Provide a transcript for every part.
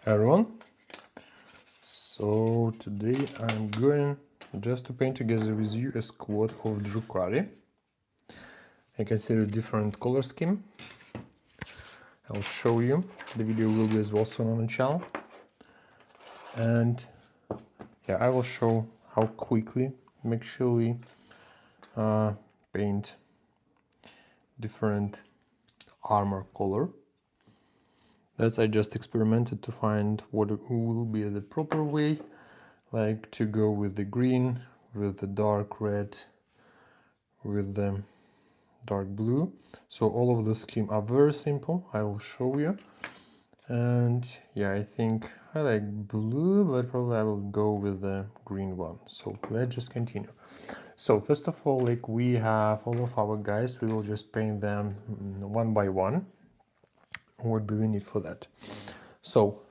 Everyone, so today I'm going just to paint together with you a squad of Drukhari. I consider different color scheme. I'll show you. The video will be as well soon on the channel. And yeah, I will show how quickly actually paint different armor color. That's I just experimented to find what will be the proper way, like to go with the green, with the dark red, with the dark blue. So all of the scheme are very simple. I will show you. And yeah, I think I like blue, but probably I will go with the green one. So let's just continue. So first of all, like we have all of our guys, we will just paint them one by one. What do we need for that? So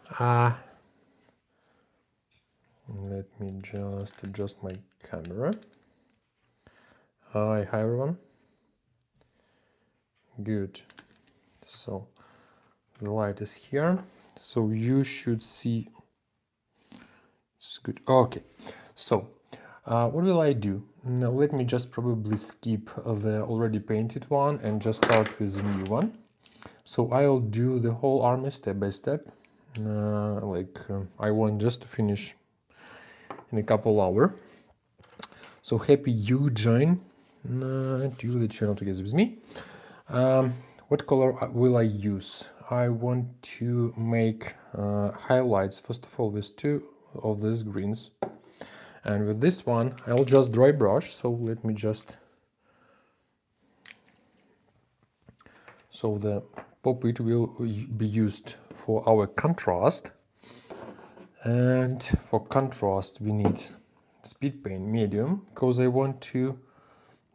let me just adjust my camera. Hi everyone. Good. So the light is here, so you should see. It's good. Okay. So what will I do? Now let me just probably skip the already painted one and just start with the new one. So I'll do the whole army step by step. I want just to finish in a couple hours. So happy you join to the channel together with me. What color will I use? I want to make highlights first of all with two of these greens, and with this one I'll just dry brush. So let me just, so the pop-it will be used for our contrast, and for contrast we need speed paint medium because I want to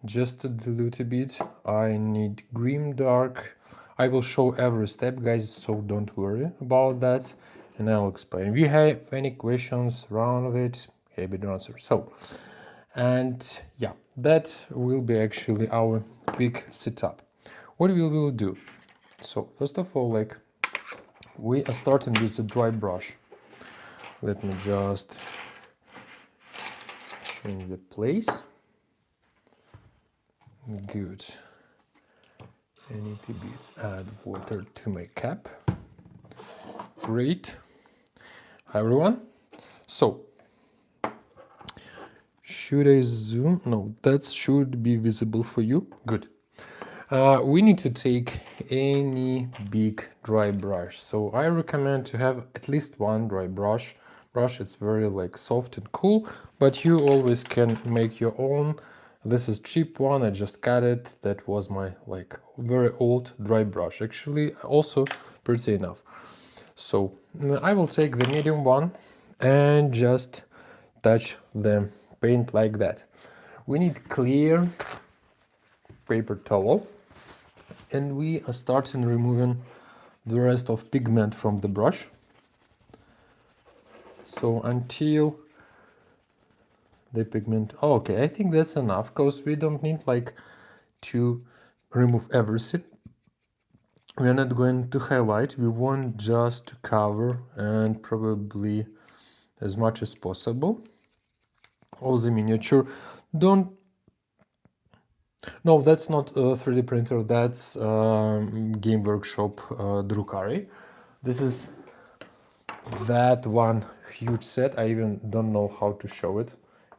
just to dilute a bit. I need grim dark. I will show every step, guys, so don't worry about that, and I'll explain. If you have any questions around it, happy to answer. So, and yeah, that will be actually our quick setup. What we will do? So first of all, like we are starting with a dry brush. Let me just change the place. Good. I need to add water to my cap. Great. Hi everyone. So should I zoom? No, that should be visible for you. Good. We need to take any big dry brush. So I recommend to have at least one dry brush. It's very like soft and cool, but you always can make your own. This is cheap one, I just got it. That was my like very old dry brush, actually also pretty enough. So I will take the medium one and just touch the paint like that. We need clear paper towel, and we are starting removing the rest of pigment from the brush. So until the pigment, okay, I think that's enough, because we don't need like to remove everything. We are not going to highlight, we want just to cover and probably as much as possible all the miniature. Don't No, that's not a 3D printer, that's Game Workshop Drukhari. This is that one huge set. I even don't know how to show it.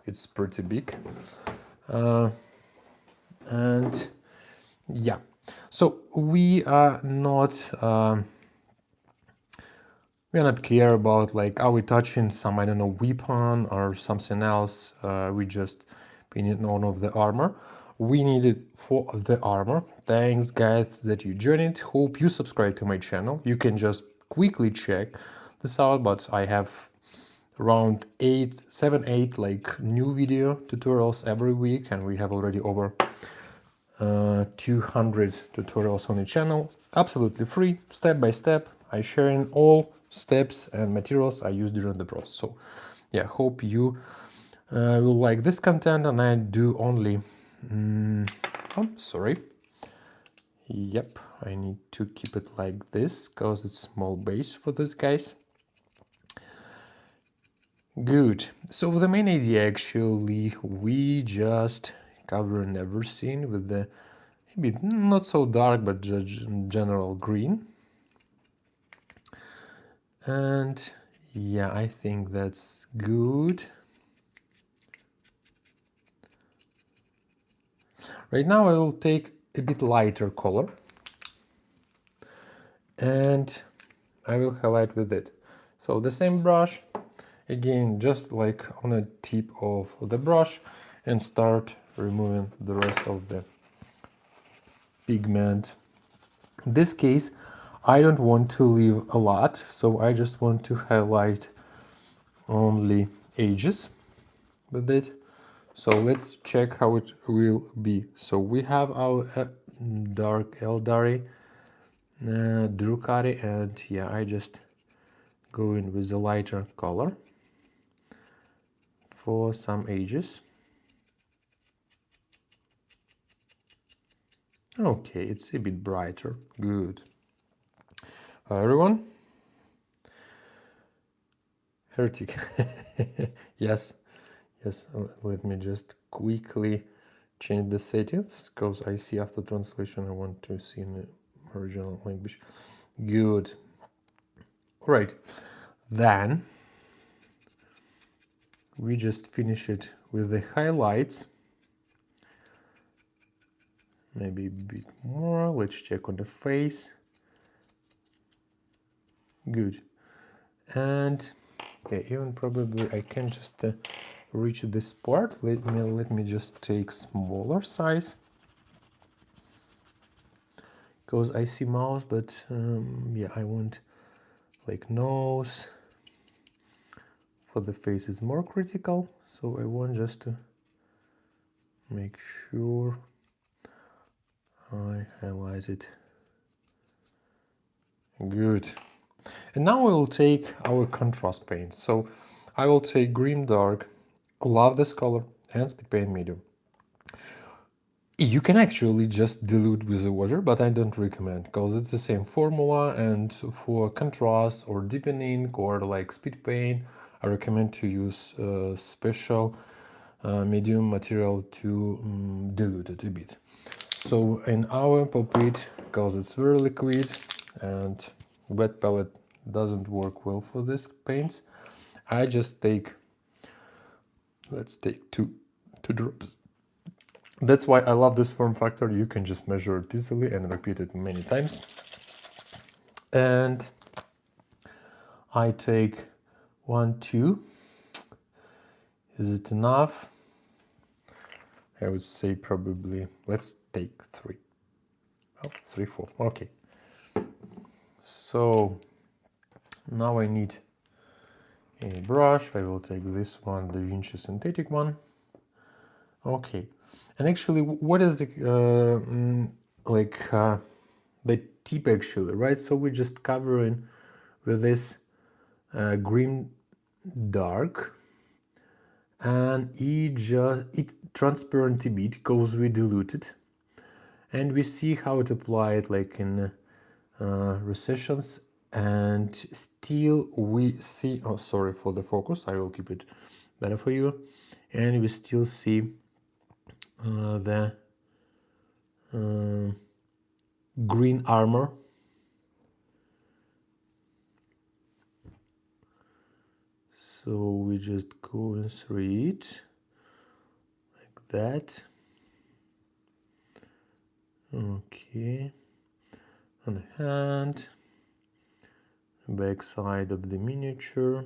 It's pretty big. And yeah, so we are not care about like, are we touching some, I don't know, weapon or something else. We just painted none of the armor. We need it for the armor. Thanks guys that you joined. Hope you subscribe to my channel. You can just quickly check this out, but I have around 7-8 like new video tutorials every week, and we have already over 200 tutorials on the channel, absolutely free, step by step. I sharing all steps and materials I use during the process. So yeah, hope you will like this content, and I do only oh, sorry, yep, I need to keep it like this because it's small base for this guys. Good. So the main idea actually, we just covering everything with the maybe not so dark, but general green. And yeah, I think that's good. Right now I will take a bit lighter color and I will highlight with it. So the same brush, again, just like on a tip of the brush, and start removing the rest of the pigment. In this case, I don't want to leave a lot, so I just want to highlight only edges with it. So let's check how it will be. So we have our dark Eldari, Drukhari, and yeah, I just go in with a lighter color for some edges. Okay, it's a bit brighter. Good. Everyone? Heretic. Yes, yes. Let me just quickly change the settings, because I see after translation I want to see in the original language. Good. All right. Then we just finish it with the highlights. Maybe a bit more. Let's check on the face. Good. And okay, even probably I can just reach this part. Let me just take smaller size, because I see mouse, but yeah, I want like nose for the face is more critical, so I want just to make sure I highlight it. Good. And now we will take our contrast paint. So I will take green dark, love this color, and speed paint medium. You can actually just dilute with the water, but I don't recommend, because it's the same formula, and for contrast or deepening or like speed paint, I recommend to use special medium material to dilute it a bit. So in our puppet, because it's very liquid and wet palette doesn't work well for this paints, I just take, let's take two drops. That's why I love this form factor. You can just measure it easily and repeat it many times. And I take 1, 2. Is it enough? I would say probably, let's take 3. Oh, 3, 4. Okay. So now I need a brush. I will take this one, the Vinci synthetic one. Okay. And actually, what is the tip actually, right? So we're just covering with this green dark, and it transparent a bit because we diluted, and we see how it applied like in recessions, and still we see, oh sorry for the focus, I will keep it better for you, and we still see the green armor. So we just go and through it like that. Okay, on the hand, back side of the miniature.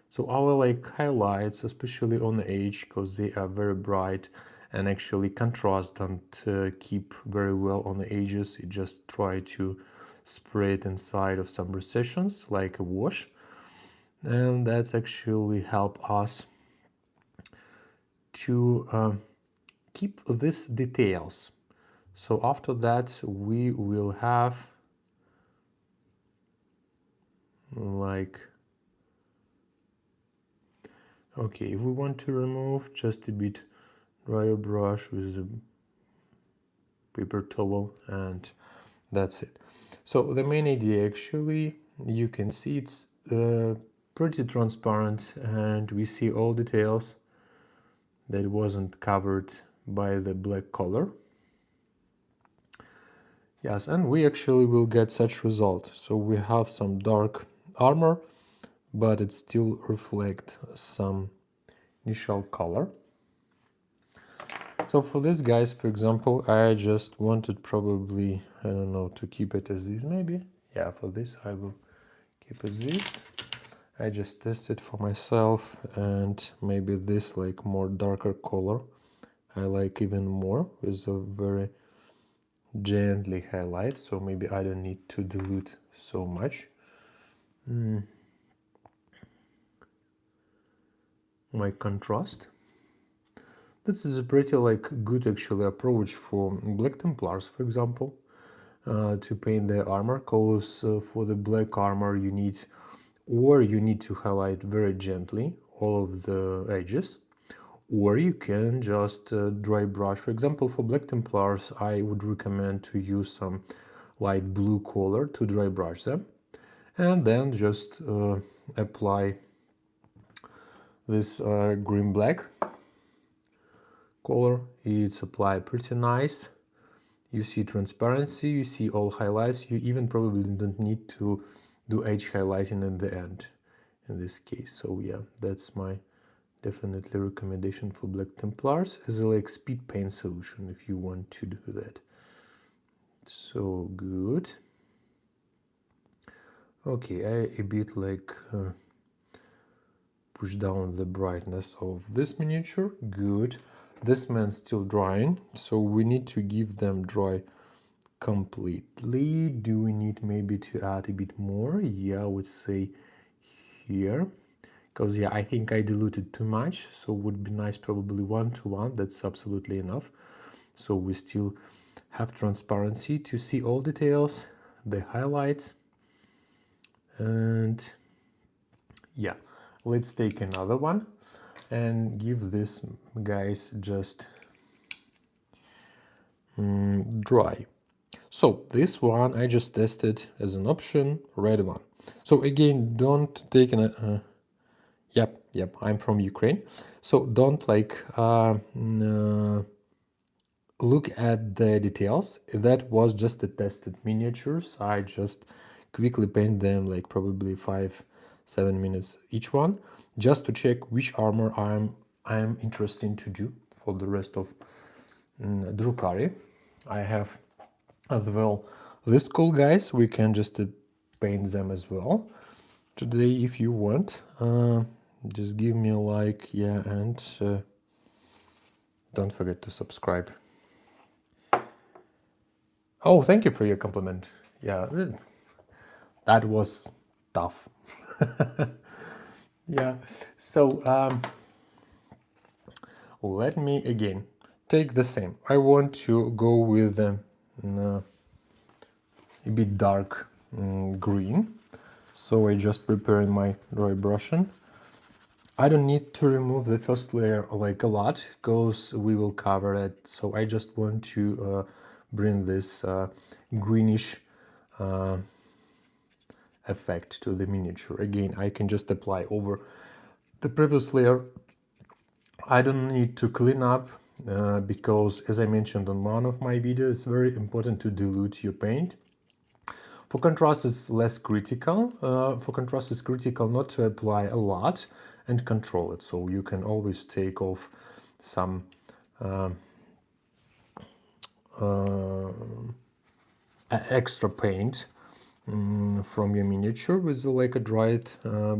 So our like highlights, especially on the edge, because they are very bright and actually contrast and keep very well on the edges. You just try to spray it inside of some recessions like a wash, and that's actually help us to keep these details. So after that we will have like, okay, if we want to remove just a bit dryer brush with a paper towel, and that's it. So the main idea, actually, you can see it's pretty transparent and we see all details that wasn't covered by the black color. Yes, and we actually will get such result. So we have some dark armor, but it still reflects some initial color. So for this, guys, for example, I just wanted probably, I don't know, to keep it as this maybe. Yeah, for this I will keep it this. I just tested for myself, and maybe this like more darker color I like even more with a very gently highlight, so maybe I don't need to dilute so much. My contrast. This is a pretty like good actually approach for Black Templars, for example, to paint their armor, because for the black armor you need to highlight very gently all of the edges, or you can just dry brush. For example, for Black Templars I would recommend to use some light blue color to dry brush them, and then just apply this green black color. It's applied pretty nice. You see transparency, you see all highlights. You even probably don't need to do edge highlighting at the end in this case. So yeah, that's my definitely recommendation for Black Templars as a like speed paint solution if you want to do that. So good. Okay, I a bit like push down the brightness of this miniature. Good. This man's still drying, so we need to give them dry completely. Do we need maybe to add a bit more? Yeah, I would say here, because yeah, I think I diluted too much, so would be nice probably 1:1. That's absolutely enough. So we still have transparency to see all details, the highlights, and yeah, let's take another one and give this guys just dry. So this one I just tested as an option, red one. So again, don't take an yep, I'm from Ukraine, so don't like look at the details. That was just a tested miniatures. I just quickly paint them like probably 5-7 minutes each one, just to check which armor I'm interested to do for the rest of Drukhari. I have as well this cool guys. We can just paint them as well today if you want. Just give me a like, yeah, and don't forget to subscribe. Oh, thank you for your compliment. Yeah, that was tough. Yeah, so let me again take the same. I want to go with a bit dark green, so I just prepare my dry brushing. I don't need to remove the first layer like a lot, because we will cover it. So I just want to bring this greenish effect to the miniature. Again, I can just apply over the previous layer. I don't need to clean up because, as I mentioned on one of my videos, it's very important to dilute your paint. For contrast, it's less critical. For contrast, it's critical not to apply a lot and control it. So you can always take off some extra paint from your miniature with like a dried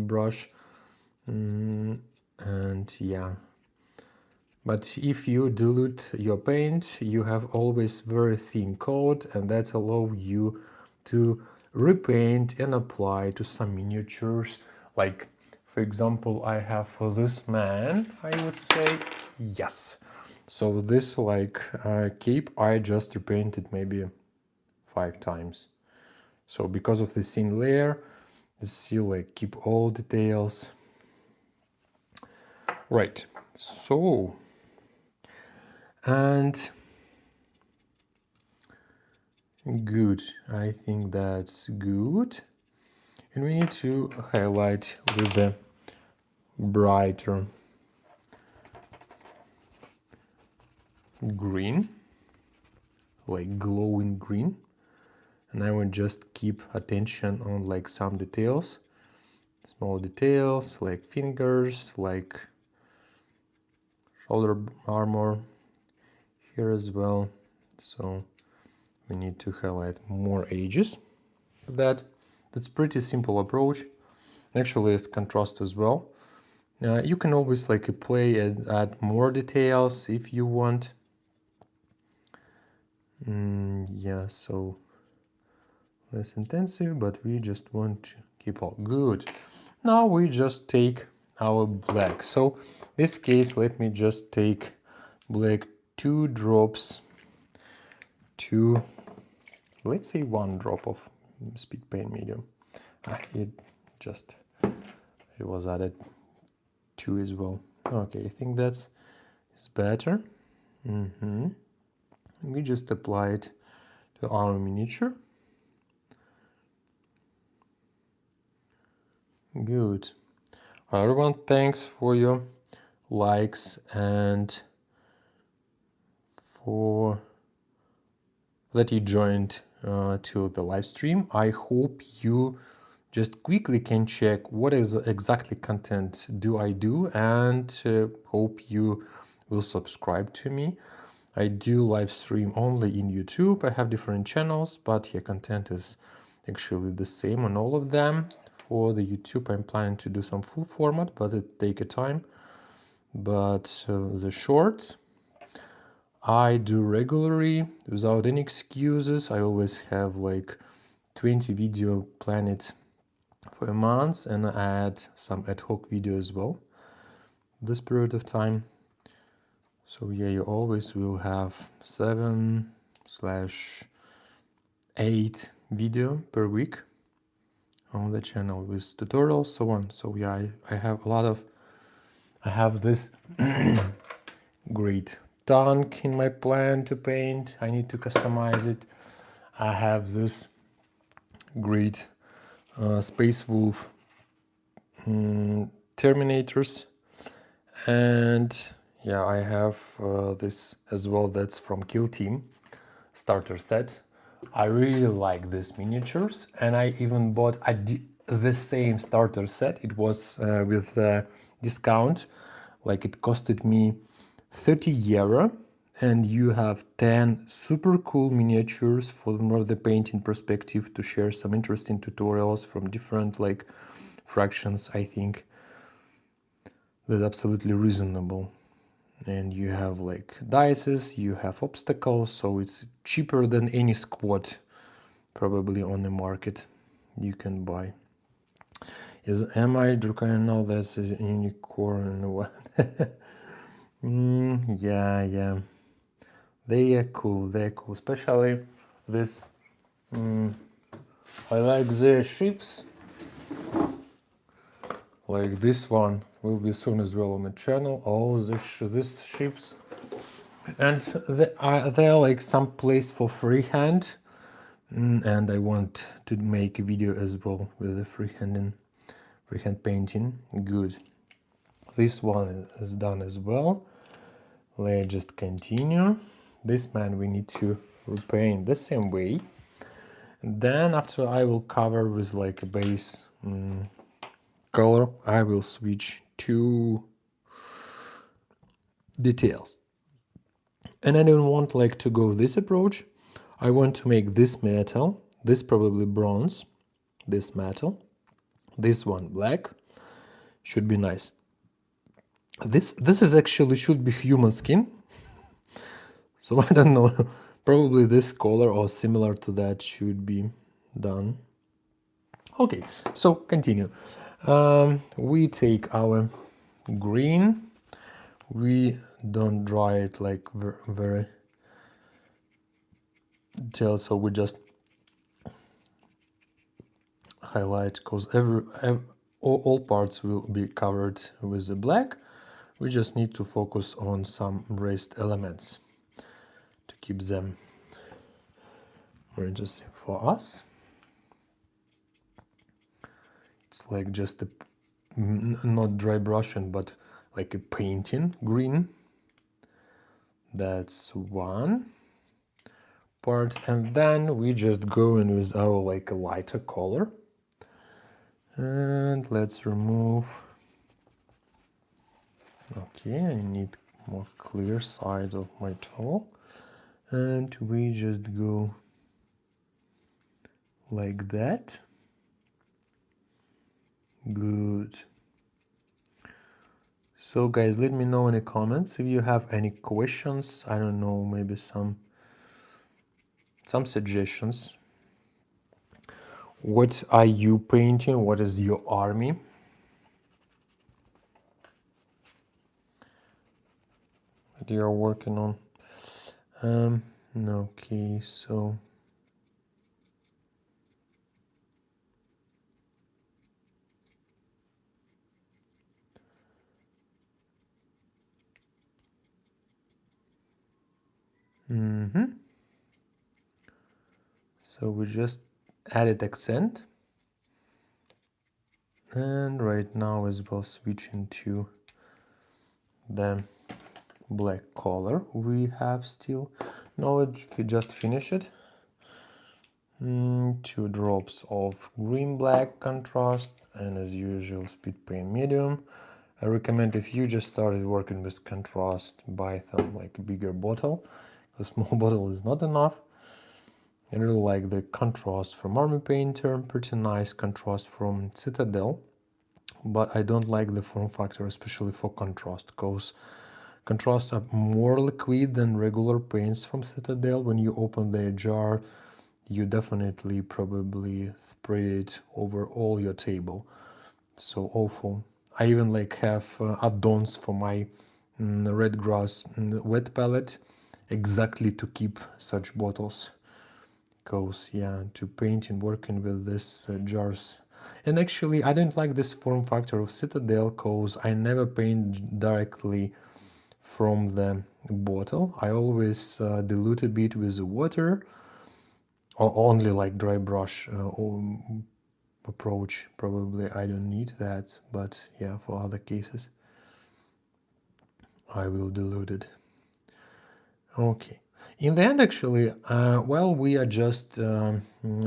brush. And yeah, but if you dilute your paint, you have always very thin coat, and that allows you to repaint and apply to some miniatures. Like, for example, I have for this man, I would say, yes. So this like cape, I just repainted maybe 5 times. So because of the thin layer, you see like keep all details. Right, so, and good, I think that's good. And we need to highlight with the brighter green, like glowing green. And I will just keep attention on like some details, small details like fingers, like shoulder armor here as well. So we need to highlight more edges. That's pretty simple approach. Actually, it's contrast as well. You can always like play and add more details if you want. Yeah, so less intensive, but we just want to keep all good. Now we just take our black. So this case, let me just take black 2 drops to, let's say 1 drop of speed paint medium. It was added 2 as well. Okay, I think that's better. We just apply it to our miniature. Good. Everyone, thanks for your likes and for that you joined to the live stream. I hope you just quickly can check what is exactly content do I do, and hope you will subscribe to me. I do live stream only in YouTube. I have different channels, but yeah, content is actually the same on all of them. For the YouTube, I'm planning to do some full format, but it take a time. But the shorts I do regularly without any excuses. I always have like 20 video planned for a month, and I add some ad hoc video as well this period of time. So yeah, you always will have 7/8 video per week on the channel with tutorials, so on. So yeah, I have this great tank in my plan to paint. I need to customize it. I have this great Space Wolf Terminators, and yeah, I have this as well, that's from Kill Team starter set. I really like these miniatures, and I even bought the same starter set. It was with discount, like it costed me 30 euro, and you have 10 super cool miniatures from the painting perspective to share some interesting tutorials from different like fractions. I think that's absolutely reasonable. And you have like dices, you have obstacles, so it's cheaper than any squad probably on the market you can buy. Am I Drukhari? No, that's a unicorn one. Yeah. They are cool, especially this. I like the ships. Like this one will be soon as well on the channel. Oh, this ships, and they are like some place for freehand, and I want to make a video as well with the freehand painting. Good. This one is done as well. Let's just continue. This man we need to repaint the same way. Then after I will cover with like a base color, I will switch to details. And I don't want like to go this approach. I want to make this metal, this probably bronze, this metal, this one black, should be nice. This is actually should be human skin. So I don't know, probably this color or similar to that should be done. Okay, so continue. We take our green, we don't dry it like very detailed, so we just highlight because all parts will be covered with the black. We just need to focus on some raised elements to keep them more interesting for us. It's like just a not dry brushing, but like a painting green. That's one part, and then we just go in with our like a lighter color, and let's remove. Okay, I need more clear side of my tool, and we just go like that. Good. So guys, let me know in the comments if you have any questions. I don't know, maybe some suggestions. What are you painting? What is your army? That you are working on? Okay, so so we just added accent, and right now as well switching to the black color we have still. Now if we just finish it, 2 drops of green black contrast, and as usual speed paint medium. I recommend if you just started working with contrast, buy some like bigger bottle. A small bottle is not enough. I really like the contrast from Army Painter, pretty nice contrast from Citadel, but I don't like the form factor, especially for contrast, because contrasts are more liquid than regular paints from Citadel. When you open the jar, you definitely probably spray it over all your table. So awful. I even like have add-ons for my red grass wet palette exactly to keep such bottles, because yeah, to paint and working with this jars. And actually I don't like this form factor of Citadel because I never paint directly from the bottle. I always dilute a bit with the water, or only like dry brush approach. Probably I don't need that, but yeah, for other cases I will dilute it. Okay, in the end actually, while we are just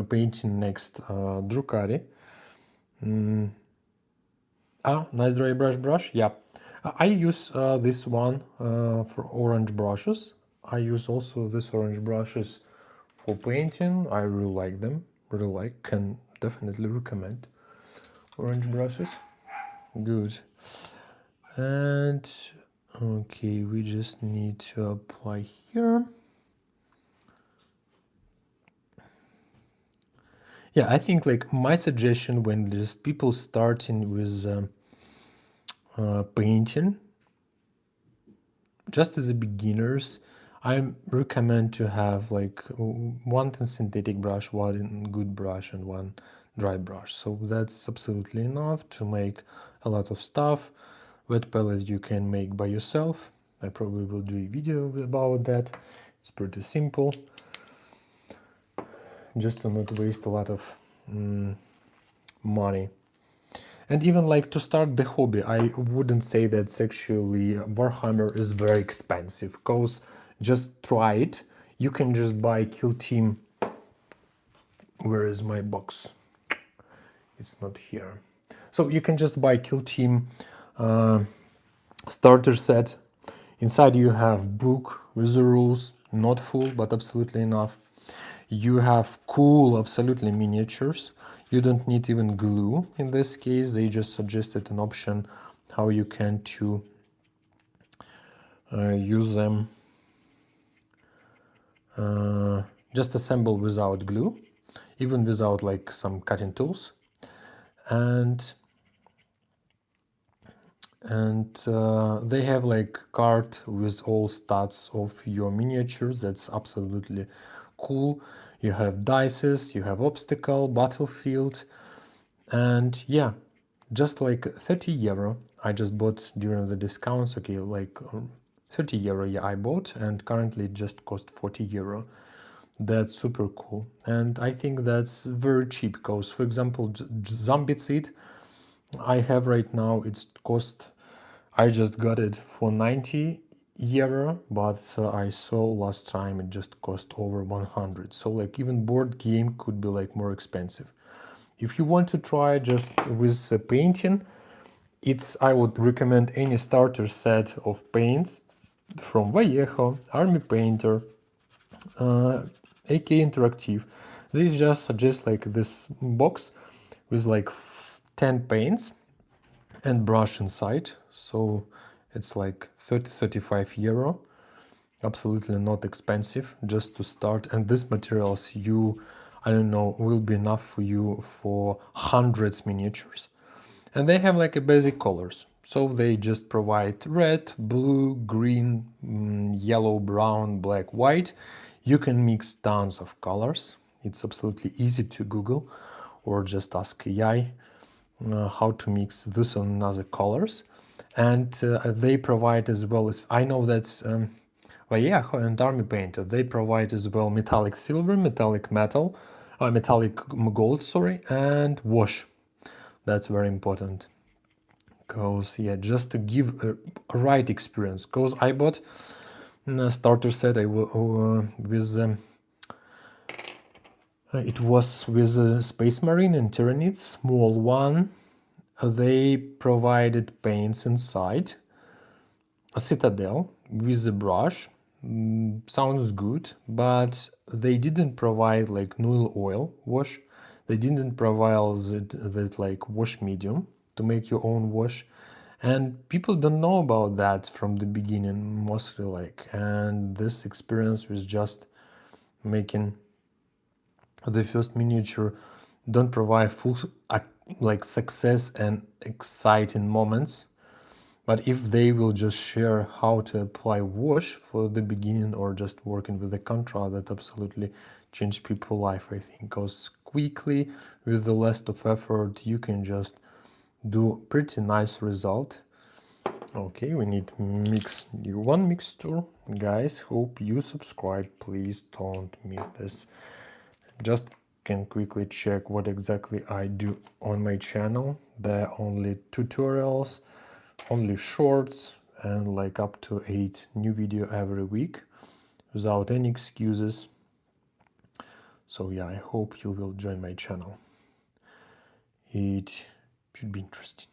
painting next Drukhari. Nice dry brush, yeah. I use this one for orange brushes. I use also this orange brushes for painting. I really like them, can definitely recommend orange brushes. Good. And okay, we just need to apply here. Yeah, I think like my suggestion when just people starting with painting, just as a beginners, I recommend to have like one synthetic brush, one good brush, and one dry brush. So that's absolutely enough to make a lot of stuff. Wet palette you can make by yourself. I probably will do a video about that. It's pretty simple, just to not waste a lot of money. And even like to start the hobby, I wouldn't say that actually Warhammer is very expensive, because just try it. You can just buy Kill Team. Where is my box? It's not here. So you can just buy Kill Team starter set. Inside you have book with the rules, not full, but absolutely enough. You have cool, absolutely miniatures. You don't need even glue in this case. They just suggested an option how you can to use them. Just assemble without glue, even without like some cutting tools. And they have like card with all stats of your miniatures. That's absolutely cool. You have dices, you have obstacle, battlefield, and yeah, just like 30 euro. I just bought during the discounts. Okay, like 30 euro, yeah, I bought, and currently it just cost 40 euro. That's super cool, and I think that's very cheap, because for example zombie seed I have right now, it's cost, I just got it for 90 euro, but I saw last time it just cost over 100. So like even board game could be like more expensive. If you want to try just with painting, I would recommend any starter set of paints from Vallejo, Army Painter, AK Interactive. These just suggest like this box with like 10 paints and brush inside, so it's like 30-35 euro. Absolutely not expensive, just to start. And these materials, I don't know, will be enough for you for hundreds miniatures. And they have like a basic colors, so they just provide red, blue, green, yellow, brown, black, white. You can mix tons of colors. It's absolutely easy to Google or just ask AI how to mix this and other colors. And they provide as well as, I know that Vallejo and Army Painter, they provide as well metallic silver, metallic metal, metallic gold, sorry, and wash. That's very important, because yeah, just to give a right experience. Because I bought a starter set with it was with a Space Marine and Tyranids, small one. They provided paints inside, a Citadel with a brush. Sounds good, but they didn't provide like Null oil wash. They didn't provide that like wash medium to make your own wash. And people don't know about that from the beginning, mostly like, and this experience was just making the first miniature don't provide full like success and exciting moments. But if they will just share how to apply wash for the beginning, or just working with the contra, that absolutely change people's life, I think, because quickly with the less of effort you can just do pretty nice result. Okay, we need mix new one mixture. Guys, hope you subscribe, please don't miss this. Just can quickly check what exactly I do on my channel. There are only tutorials, only shorts, and like up to 8 new video every week without any excuses. So yeah, I hope you will join my channel. It should be interesting.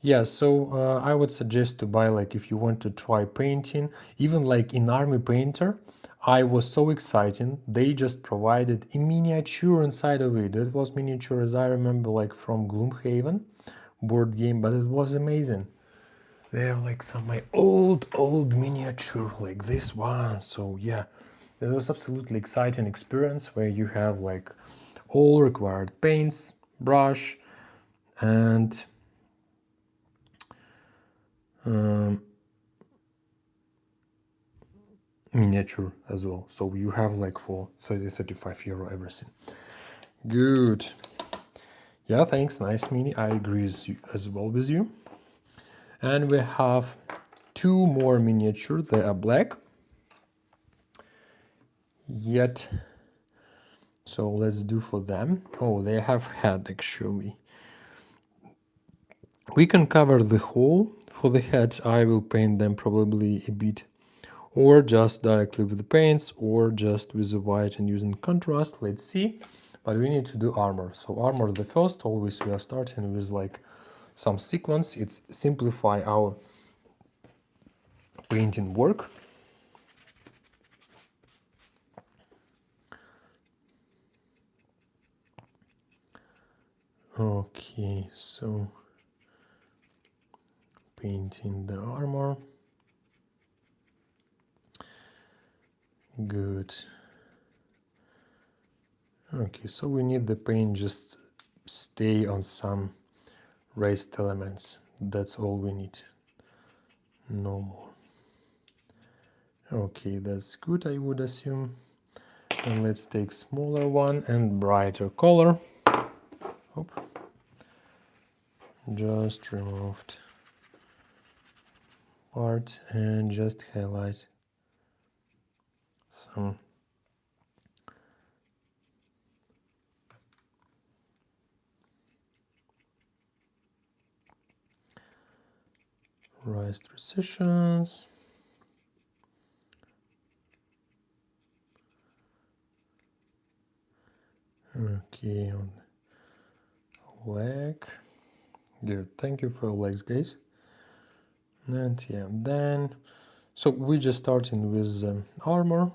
Yeah, so I would suggest to buy, like, if you want to try painting, even like in Army Painter, I was so excited. They just provided a miniature inside of it. It was miniature, as I remember, like from Gloomhaven board game, but it was amazing. They're like some my old miniature, like this one. So yeah, it was absolutely exciting experience where you have like all required paints, brush, and miniature as well. So you have like for 30-35 euro everything. Good. Yeah, thanks. Nice mini. I agree as well with you. And we have 2 more miniature. They are black. Yet So let's do for them. Oh, they have head actually. We can cover the whole. For the heads, I will paint them probably a bit, or just directly with the paints, or just with the white and using contrast. Let's see. But we need to do armor. So armor the first, always we are starting with like some sequence. It's simplify our painting work. Okay, so painting the armor. Good. Okay, so we need the paint just stay on some raised elements. That's all we need. No more. Okay, that's good, I would assume. And let's take smaller one and brighter color. Oop. Just removed part and just highlight some raised precisions. Okay, on the leg. Good, thank you for your legs, guys. And yeah, then, so we're just starting with armor.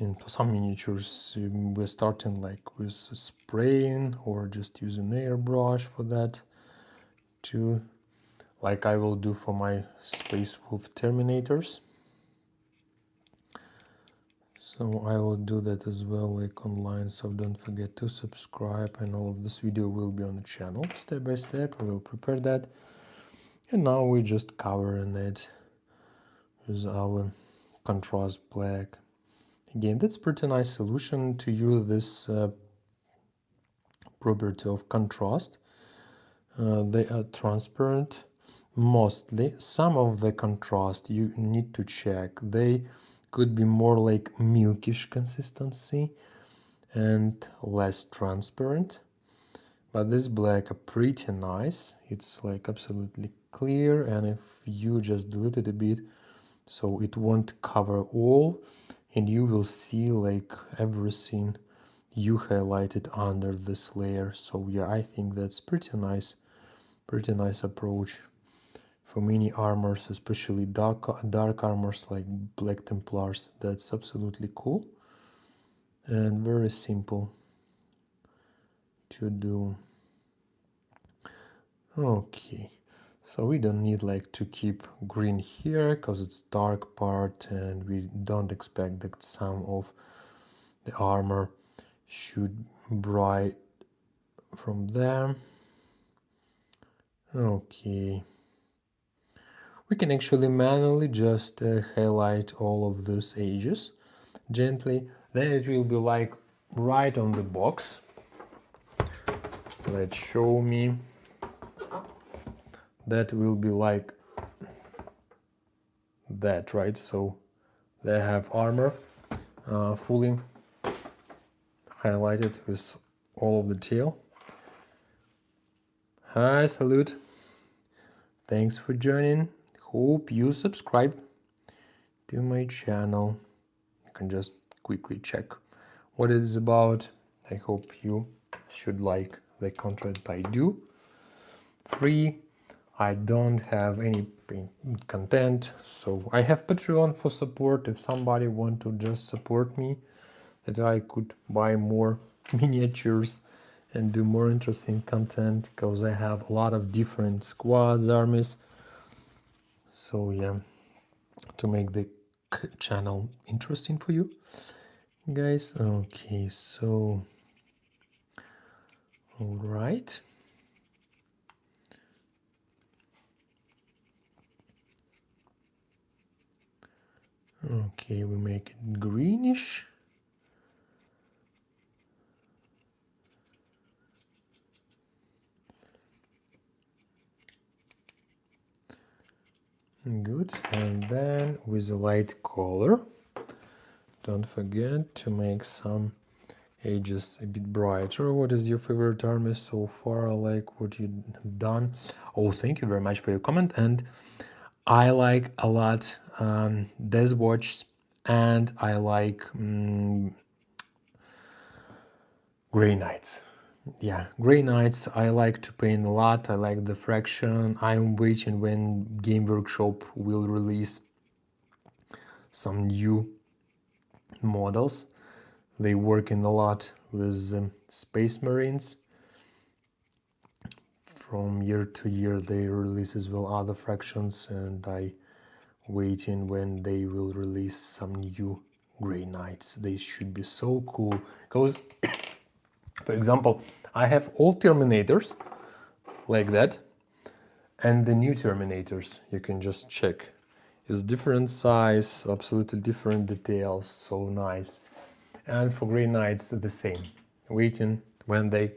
And for some miniatures, we're starting like with spraying or just using airbrush for that too, like I will do for my Space Wolf Terminators. So I will do that as well, like online, so don't forget to subscribe, and all of this video will be on the channel step by step. I will prepare that, and now we're just covering it with our contrast black. Again, that's pretty nice solution to use this property of contrast. They are transparent mostly. Some of the contrast you need to check. They could be more like milkish consistency and less transparent. But this black are pretty nice. It's like absolutely clear, and if you just dilute it a bit, so it won't cover all, and you will see like everything you highlighted under this layer. So yeah, I think that's pretty nice approach for many armors, especially dark armors like Black Templars. That's absolutely cool and very simple to do. Okay, so we don't need like to keep green here because it's dark part, and we don't expect that some of the armor should bright from there. Okay, we can actually manually just highlight all of those edges gently, then it will be like right on the box. Let's show me. That will be like that, right? So they have armor fully highlighted with all of the tail. Hi, salute. Thanks for joining. Hope you subscribe to my channel. You can just quickly check what it is about. I hope you should like the content I do. Free. I don't have any content, so I have Patreon for support. If somebody want to just support me, that I could buy more miniatures and do more interesting content, because I have a lot of different squads, armies. So yeah, to make the channel interesting for you guys. Okay, so all right. Okay, we make it greenish. Good, and then with a light color, don't forget to make some edges a bit brighter. What is your favorite army so far? I like what you've done. Oh, thank you very much for your comment. And I like a lot Death Watch, and I like Grey Knights. Yeah, Grey Knights I like to paint a lot. I like the fraction. I'm waiting when Game Workshop will release some new models. They working a lot with Space Marines. From year to year they release as well other fractions, and I waiting when they will release some new Grey Knights. They should be so cool because for example, I have all Terminators like that, and the new Terminators, you can just check. It's different size, absolutely different details, so nice. And for Grey Knights, the same. Waiting when they...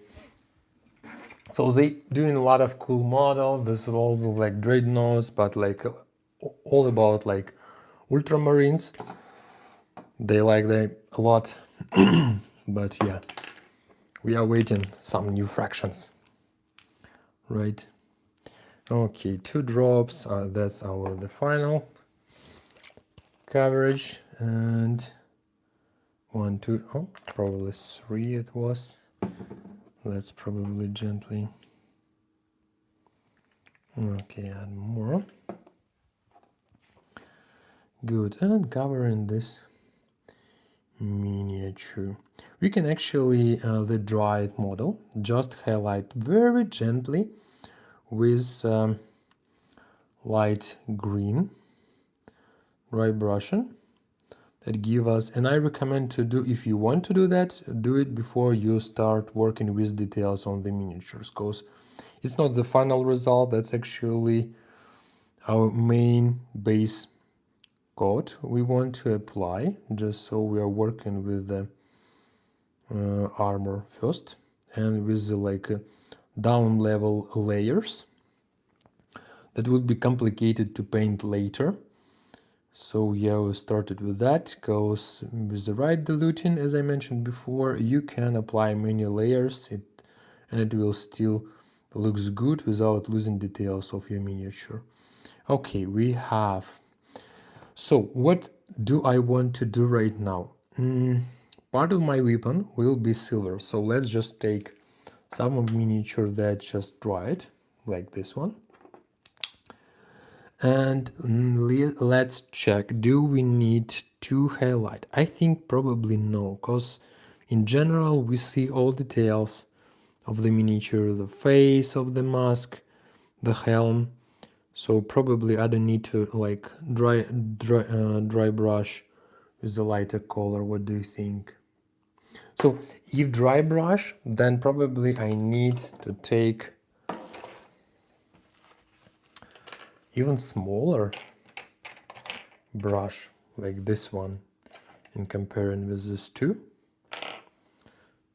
So they doing a lot of cool models. This is all like Dreadnoughts, but like all about like Ultramarines. They like them a lot. But yeah, we are waiting some new fractions. Right. Okay, 2 drops. That's the final coverage. And 1, 2, oh, probably 3 it was. Let's probably gently. Okay, add more. Good, and covering this miniature. We can actually, the dried model, just highlight very gently with light green dry brushing. That give us, and I recommend to do, if you want to do that, do it before you start working with details on the miniatures, because it's not the final result. That's actually our main base coat we want to apply, just so we are working with the armor first and with the down level layers that would be complicated to paint later. So yeah, we started with that, because with the right diluting, as I mentioned before, you can apply many layers and it will still looks good without losing details of your miniature. Okay, we have... So what do I want to do right now? Part of my weapon will be silver, so let's just take some of miniature that just dried, like this one. And let's check, do we need to highlight? I think probably no, because in general we see all details of the miniature, the face of the mask, the helm. So probably I don't need to like dry brush with a lighter color. What do you think? So if dry brush, then probably I need to take even smaller brush like this one in comparing with this two.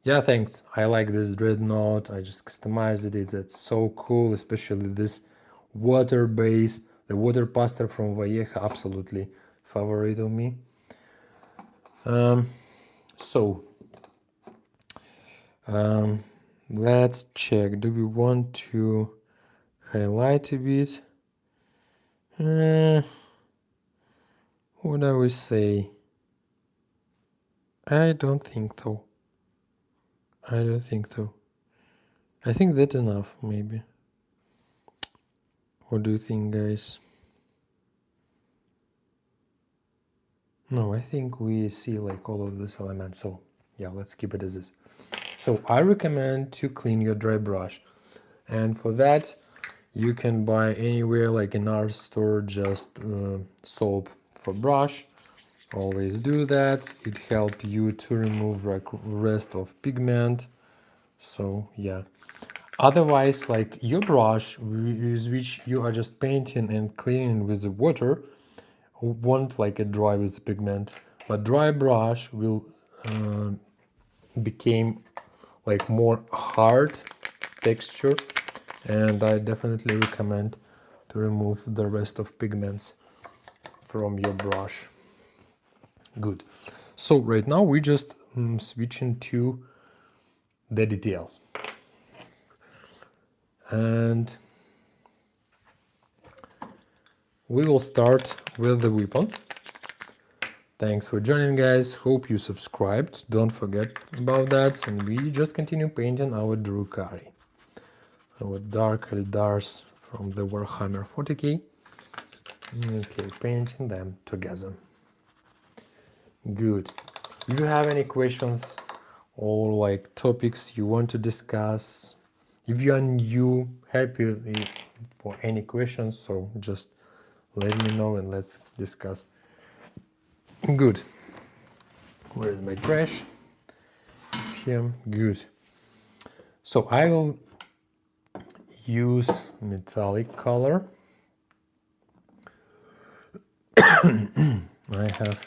Yeah, thanks. I like this dreadnought. I just customized it. It's so cool, especially this water base. The water pastor from Valleja, absolutely favorite of me. Let's check. Do we want to highlight a bit? What do we say? I don't think so. I don't think so. I think that's enough, maybe. What do you think, guys? No, I think we see like all of these elements, so yeah, let's keep it as is. So I recommend to clean your dry brush, and for that you can buy anywhere, like in our store, just soap for brush. Always do that. It helps you to remove like rest of pigment. So yeah, otherwise, like your brush with which you are just painting and cleaning with the water won't like it dry with pigment, but dry brush will become like more hard texture, and I definitely recommend to remove the rest of pigments from your brush. Good. So right now we just switching to the details. And we will start with the weapon. Thanks for joining, guys. Hope you subscribed. Don't forget about that. And we just continue painting our Drukhari, our dark Eldars from the Warhammer 40k. Okay, painting them together. Good. If you have any questions or like topics you want to discuss, if you are new, happy for any questions, so just let me know and let's discuss. Good. Where is my trash? It's here. Good. So I will use metallic color. I have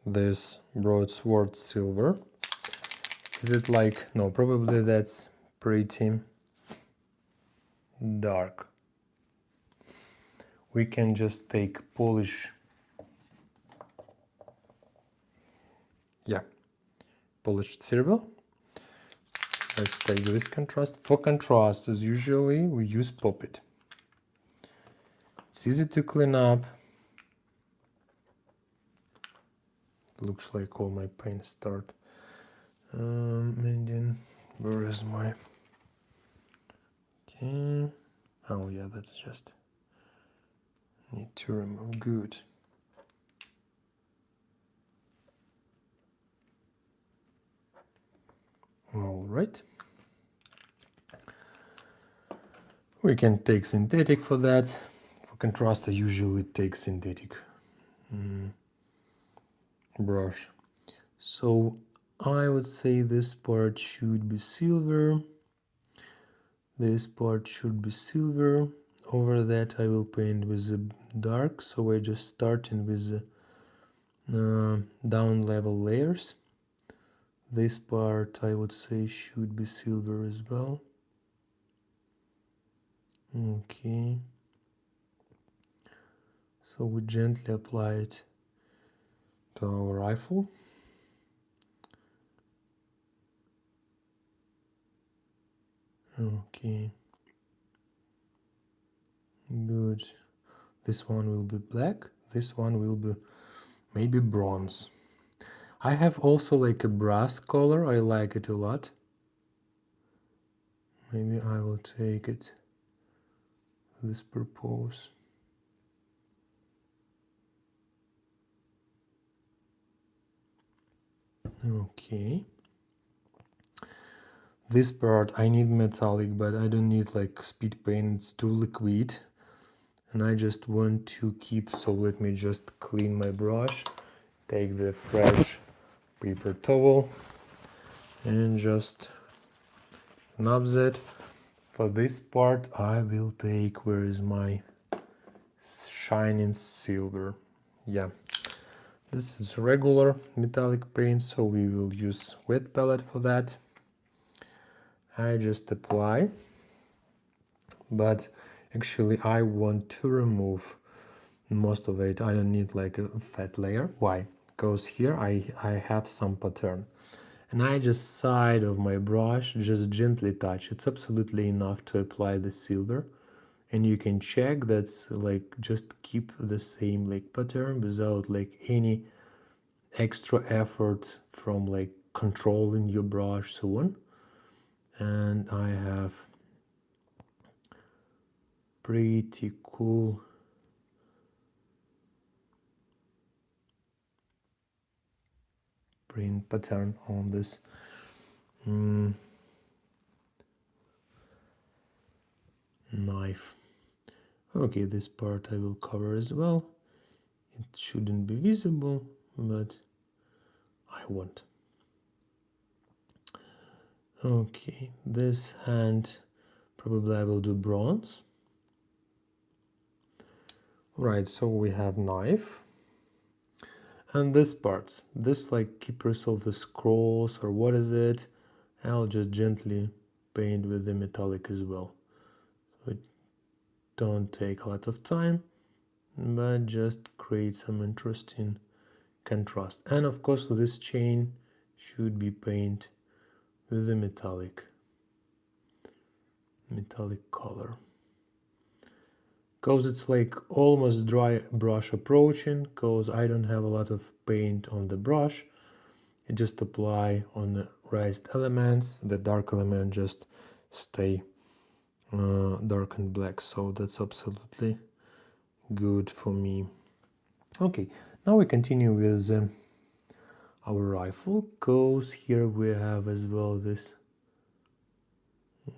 this broadsword silver. Is it like, no, probably that's pretty dark. We can just take polish, polished silver. Let's take this contrast. For contrast, as usually, we use poppet. It's easy to clean up. Looks like all my paint start. And then, where is my... Okay. Oh yeah, that's just... Need to remove. Good. All right. We can take synthetic for that. For contrast, I usually take synthetic brush. So I would say this part should be silver. This part should be silver. Over that I will paint with the dark, so I just starting with the down level layers. This part I would say should be silver as well. Okay. So we gently apply it to our rifle. Okay. Good. This one will be black. This one will be maybe bronze. I have also like a brass color. I like it a lot. Maybe I will take it for this purpose. Okay. This part I need metallic, but I don't need like speed paint. It's too liquid. And I just want to keep, so let me just clean my brush, take the fresh paper towel and just nub that. For this part I will take, where is my shining silver? Yeah, this is regular metallic paint, so we will use wet palette for that. I just apply, but actually I want to remove most of it. I don't need like a fat layer. Why? Because here I have some pattern, and I just side of my brush just gently touch. It's absolutely enough to apply the silver, and you can check that's like just keep the same like pattern without like any extra effort from like controlling your brush, so on. And I have pretty cool print pattern on this knife. Okay, this part I will cover as well. It shouldn't be visible, but I want. Okay, this hand probably I will do bronze. Right, so we have knife. And this part, this like keepers of the scrolls, or what is it? I'll just gently paint with the metallic as well. So it don't take a lot of time, but just create some interesting contrast. And of course this chain should be paint with a metallic color. Because it's like almost dry brush approaching, because I don't have a lot of paint on the brush. You just apply on the raised elements, the dark element just stay dark and black, so that's absolutely good for me. Okay, now we continue with our rifle, because here we have as well this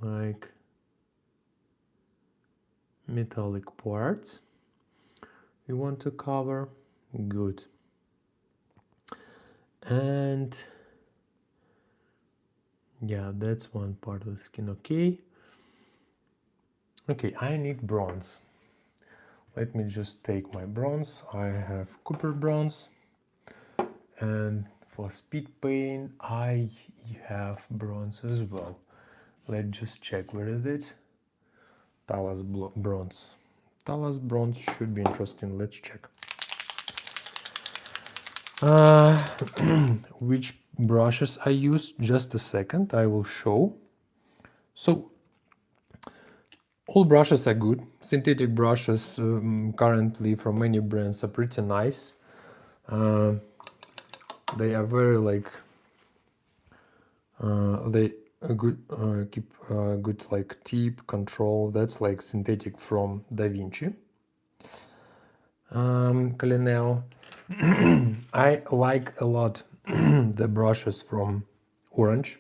like metallic parts we want to cover. Good. And yeah, that's one part of the skin. Okay, I need bronze. Let me just take my bronze. I have copper bronze, and for speed paint I have bronze as well. Let's just check, where is it? Talas bronze. Talas bronze should be interesting. Let's check. Which brushes I use? Just a second, I will show. So all brushes are good. Synthetic brushes currently from many brands are pretty nice. They are very like they good keep good like tip control. That's like synthetic from Da Vinci. Calinel. I like a lot the brushes from orange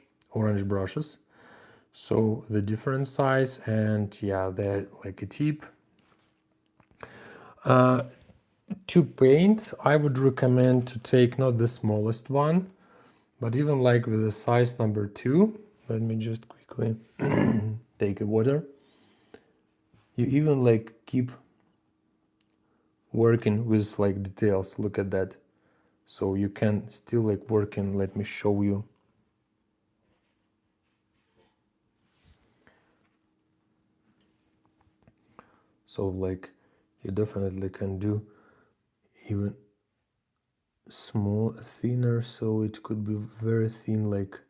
brushes. So the different size, and yeah, they're like a tip. To paint, I would recommend to take not the smallest one, but even like with the size number 2. Let me just quickly take a water. You even like keep working with like details. Look at that. So you can still like working. Let me show you. So like you definitely can do even small, thinner, so it could be very thin like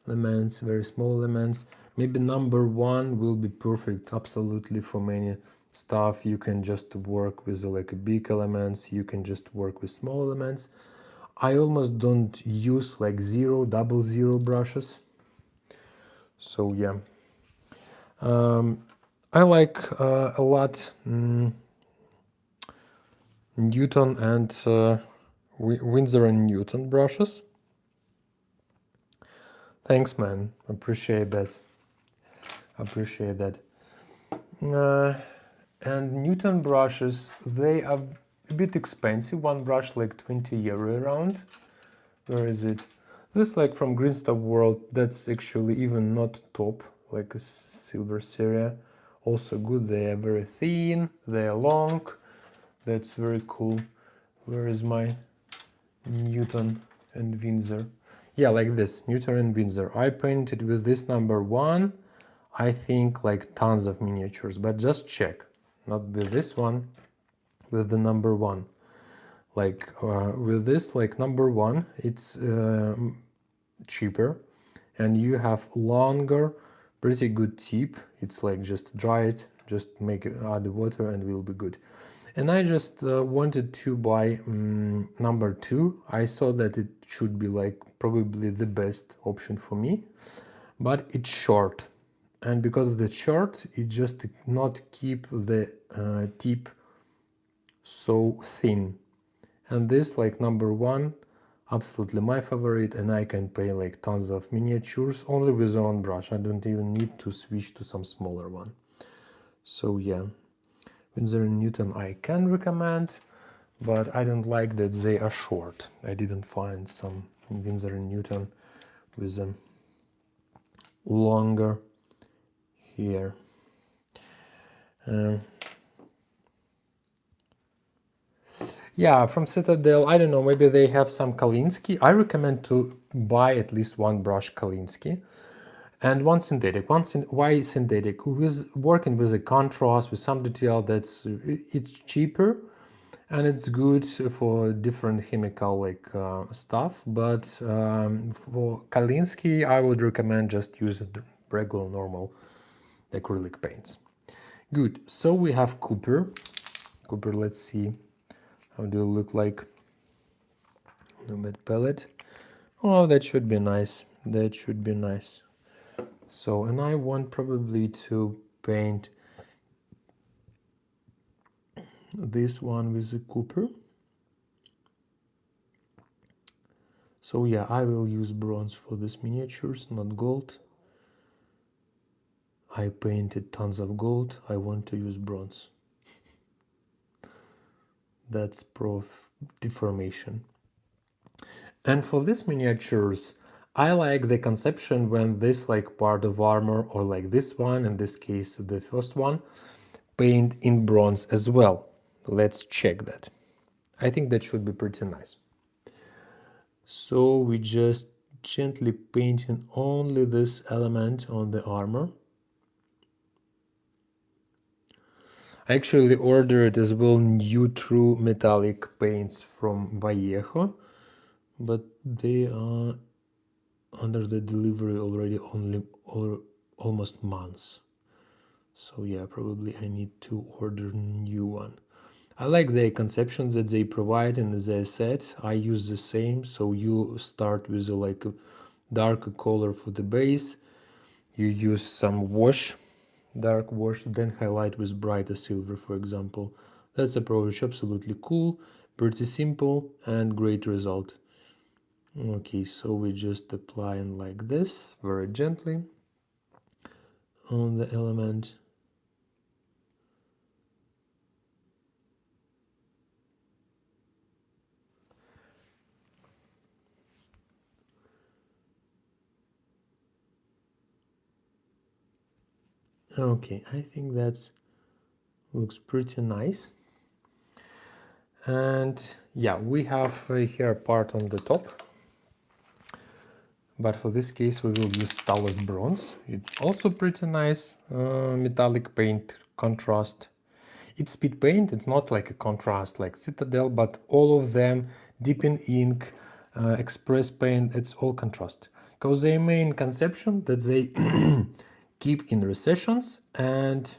elements, very small elements. Maybe number 1 will be perfect absolutely for many stuff. You can just work with like big elements, you can just work with small elements. I almost don't use like 0, 00 brushes. So yeah, I like a lot Newton and Winsor and Newton brushes. Thanks, man. Appreciate that. And Newton brushes, they are a bit expensive. One brush like 20 euro around. Where is it? This like from Green Stuff World. That's actually even not top, like a silver series. Also good. They are very thin. They are long. That's very cool. Where is my Newton and Winsor? Yeah, like this, Newton and Winsor. I painted with this number 1, I think like tons of miniatures, but just check. Not with this one, with the number 1. Like with this like number 1, it's cheaper, and you have longer, pretty good tip. It's like just dry it, just make it, add the water, and will be good. And I just wanted to buy number 2. I saw that it should be like probably the best option for me, but it's short, and because it's short, it just not keep the tip so thin. And this like number 1, absolutely my favorite, and I can paint like tons of miniatures only with one brush. I don't even need to switch to some smaller one. So yeah, Winsor and Newton I can recommend, but I don't like that they are short. I didn't find some Winsor and Newton with a longer here. Yeah, from Citadel, I don't know, maybe they have some Kalinsky. I recommend to buy at least one brush Kalinsky and one synthetic. Why synthetic? With working with a contrast, with some detail, it's cheaper, and it's good for different chemical like stuff, but for Kalinsky I would recommend just use regular normal acrylic paints. Good, so we have Cooper. Let's see how do you look like. Nomad palette. Oh, that should be nice. That should be nice. So, and I want probably to paint this one with a Cooper. So yeah, I will use bronze for these miniatures, not gold. I painted tons of gold. I want to use bronze. That's deformation. And for these miniatures, I like the conception when this like part of armor, or like this one, in this case the first one, paint in bronze as well. Let's check that. I think that should be pretty nice. So we just gently painting only this element on the armor. I actually ordered as well new true metallic paints from Vallejo, but they are under the delivery already almost months. So yeah, probably I need to order a new one. I like the conceptions that they provide in their set. I use the same. So you start with like a darker color for the base. You use some wash, dark wash, then highlight with brighter silver, for example. That's approach absolutely cool, pretty simple, and great result. Okay, so we just applying like this, very gently on the element. Okay, I think that's looks pretty nice. And yeah, we have here part on the top, but for this case we will use Talus bronze. It's also pretty nice metallic paint contrast. It's speed paint, it's not like a contrast like Citadel, but all of them, deep in ink, express paint, it's all contrast. Because their main conception that they keep in recessions and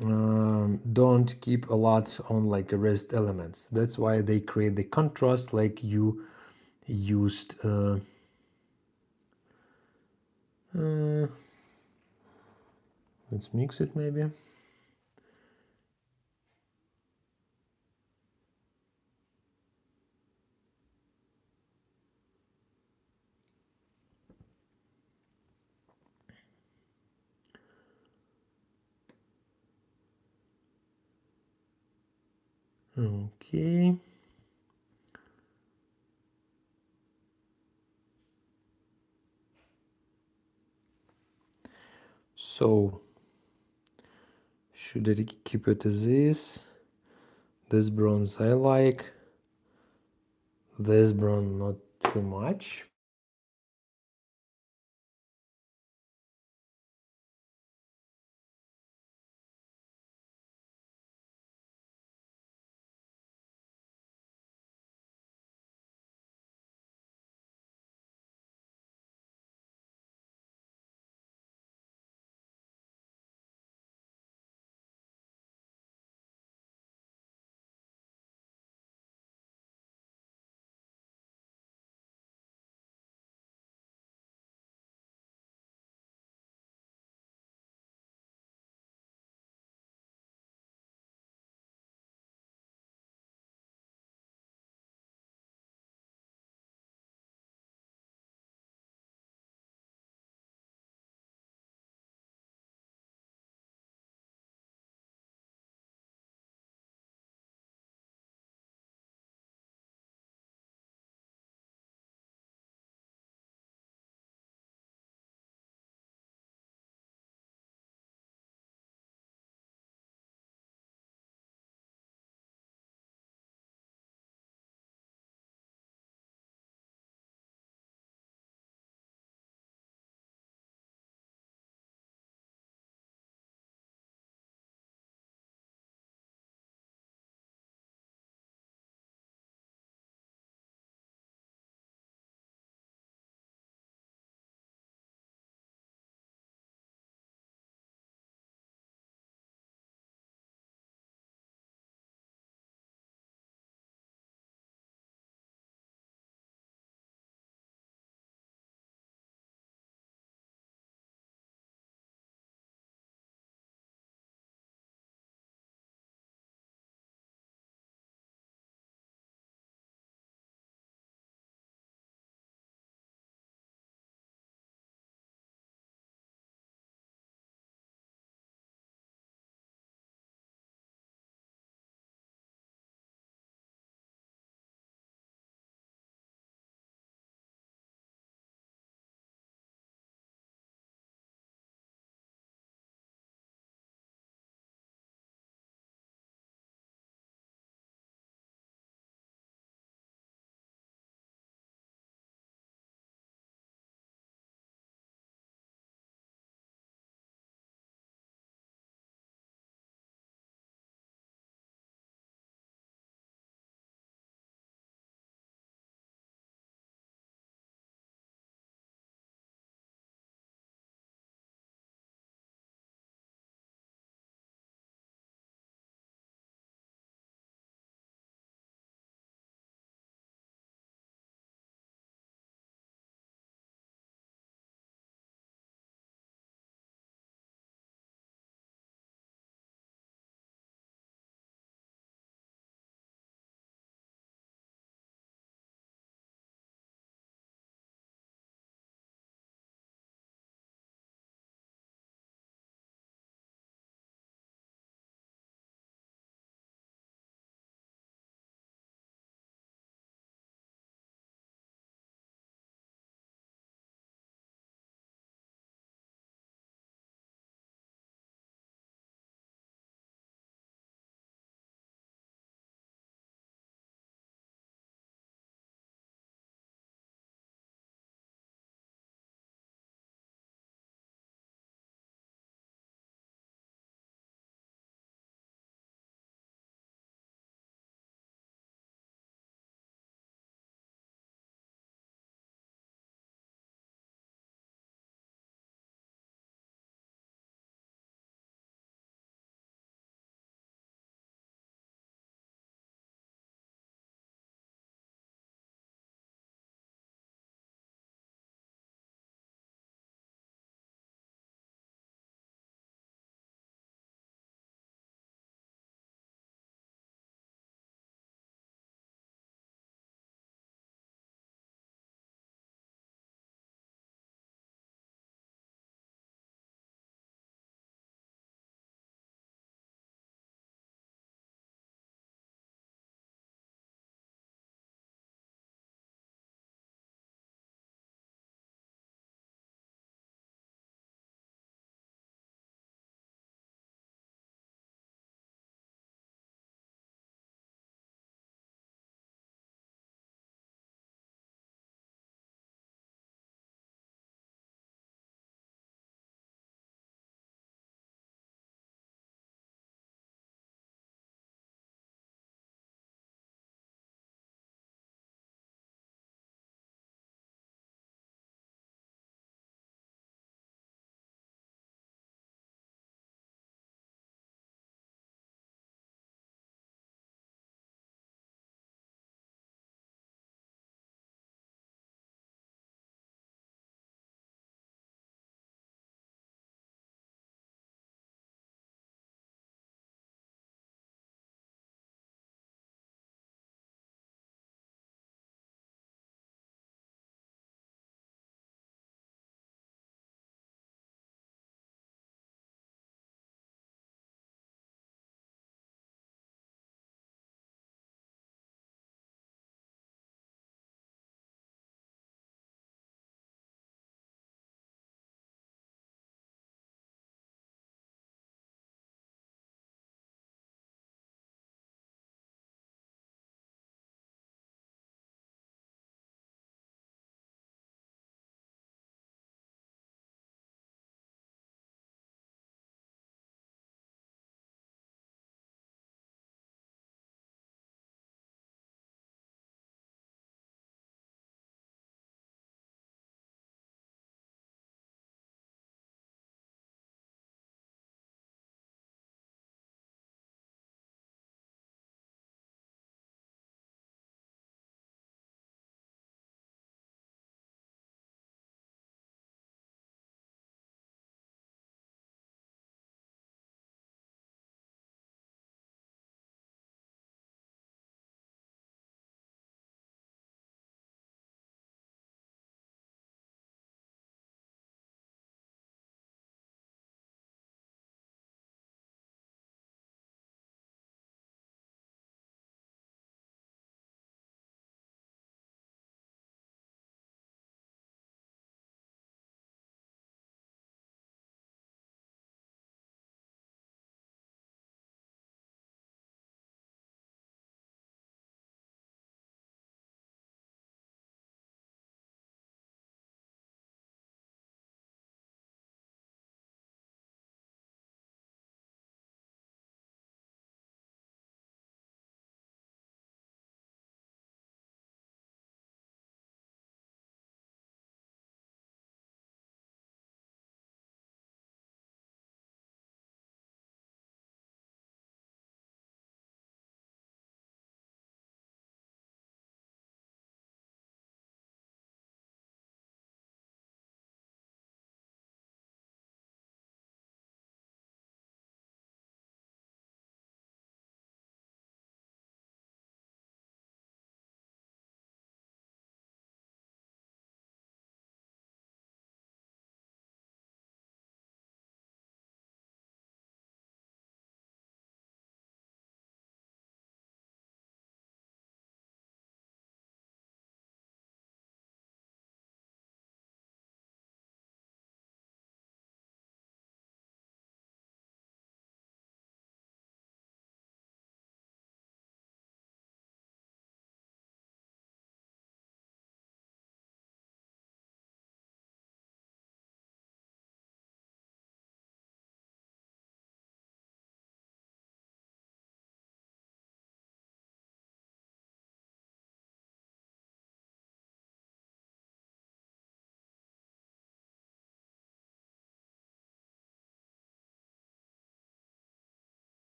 don't keep a lot on like erased elements. That's why they create the contrast like you used. Let's mix it maybe. Okay. So should I keep it as this? This bronze I like. This bronze not too much.